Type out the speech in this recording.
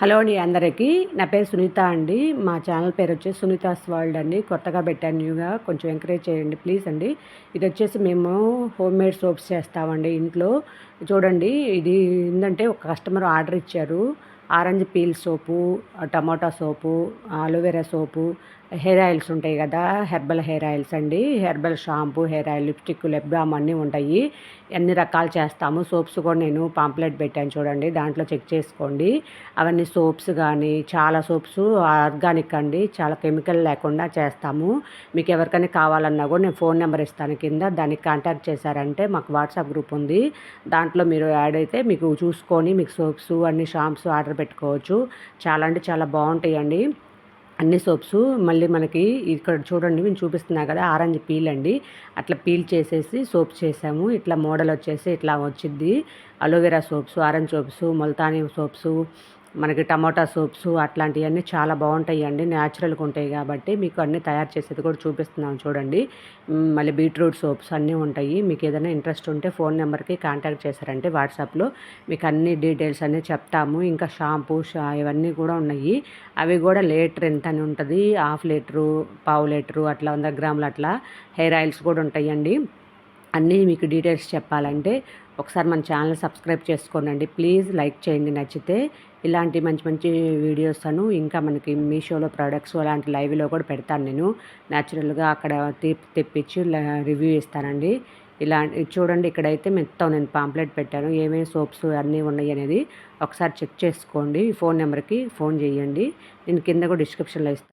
Hello అండి అందరికీ. నా పేరు సునీత అండి. మా ఛానల్ పేరు వచ్చేసి సునీతాస్ వరల్డ్ అండి. కొత్తగా పెట్టాను న్యూగా. కొంచెం ఎంకరేజ్ చేయండి ప్లీజ్ అండి. ఇది వచ్చేసి మేము హోమ్ మేడ్ సోప్స్ చేస్తామండి ఇంట్లో. చూడండి ఇది ఏంటంటే ఒక కస్టమర్ ఆర్డర్ ఇచ్చారు. ఆరెంజ్ పీల్ సోపు, టమాటా సోపు, అలోవెరా సోపు, హెయిర్ ఆయిల్స్ ఉంటాయి కదా, హెర్బల్ హెయిర్ ఆయిల్స్ అండి. Herbal shampoo, hair oil, lipstick, lip balm అన్నీ ఉంటాయి. అన్ని రకాలు చేస్తాము. సోప్స్ కూడా నేను పాంప్లెట్ పెట్టాను చూడండి, దాంట్లో చెక్ చేసుకోండి. అవన్నీ సోప్స్ కానీ చాలా సోప్స్ ఆర్గానిక్ అండి, చాలా కెమికల్ లేకుండా చేస్తాము. మీకు ఎవరికైనా కావాలన్నా కూడా నేను ఫోన్ నెంబర్ ఇస్తాను కింద, దానికి కాంటాక్ట్ చేశారంటే మాకు వాట్సాప్ గ్రూప్ ఉంది, దాంట్లో మీరు యాడ్ అయితే మీకు చూసుకొని మీకు సోప్స్ అన్ని షాంప్స్ ఆర్డర్ పెట్టుకోవచ్చు. చాలా అంటే చాలా బాగుంటాయండి అన్ని సోప్స్. మళ్ళీ మనకి ఇక్కడ చూడండి నేను చూపిస్తున్నా కదా, ఆరెంజ్ పీల్ అండి. అట్లా పీల్ చేసేసి సోప్స్ చేసాము. ఇట్లా మోడల్ వచ్చేసి ఇట్లా వచ్చింది. Aloe vera soaps, orange soaps, Multani soaps, మనకి టమాటా సోప్స్ అట్లాంటివన్నీ చాలా బాగుంటాయండి. న్యాచురల్గా ఉంటాయి కాబట్టి మీకు అన్నీ తయారు చేసేది కూడా చూపిస్తున్నాం చూడండి. మళ్ళీ బీట్రూట్ సోప్స్ అన్నీ ఉంటాయి. మీకు ఏదైనా ఇంట్రెస్ట్ ఉంటే ఫోన్ నెంబర్కి కాంటాక్ట్ చేశారంటే వాట్సాప్లో మీకు అన్ని డీటెయిల్స్ అన్నీ చెప్తాము. ఇంకా షాంపూ ఇవన్నీ కూడా ఉన్నాయి. అవి కూడా లీటర్ ఎంత అని ఉంటుంది, హాఫ్ లీటరు, పావు లీటరు, అట్లా 100 గ్రాములు అట్లా హెయిర్ ఆయిల్స్ కూడా ఉంటాయండి. అన్నీ మీకు డీటెయిల్స్ చెప్పాలంటే ఒకసారి మన ఛానల్ సబ్స్క్రైబ్ చేసుకోండి ప్లీజ్. లైక్ చేయండి నచ్చితే. ఇలాంటి మంచి మంచి వీడియోస్ ఇంకా మనకి మీషోలో ప్రోడక్ట్స్ అలాంటి లైవ్లో కూడా పెడతాను నేను. న్యాచురల్గా అక్కడ తెప్పించి రివ్యూ ఇస్తానండి. ఇలా చూడండి, ఇక్కడైతే మొత్తం నేను పాంప్లెట్ పెట్టాను ఏమేమి సోప్స్ అన్నీ ఉన్నాయి అనేది ఒకసారి చెక్ చేసుకోండి. ఫోన్ నెంబర్కి ఫోన్ చేయండి, నేను కింద కూడా డిస్క్రిప్షన్లో ఇస్తాను.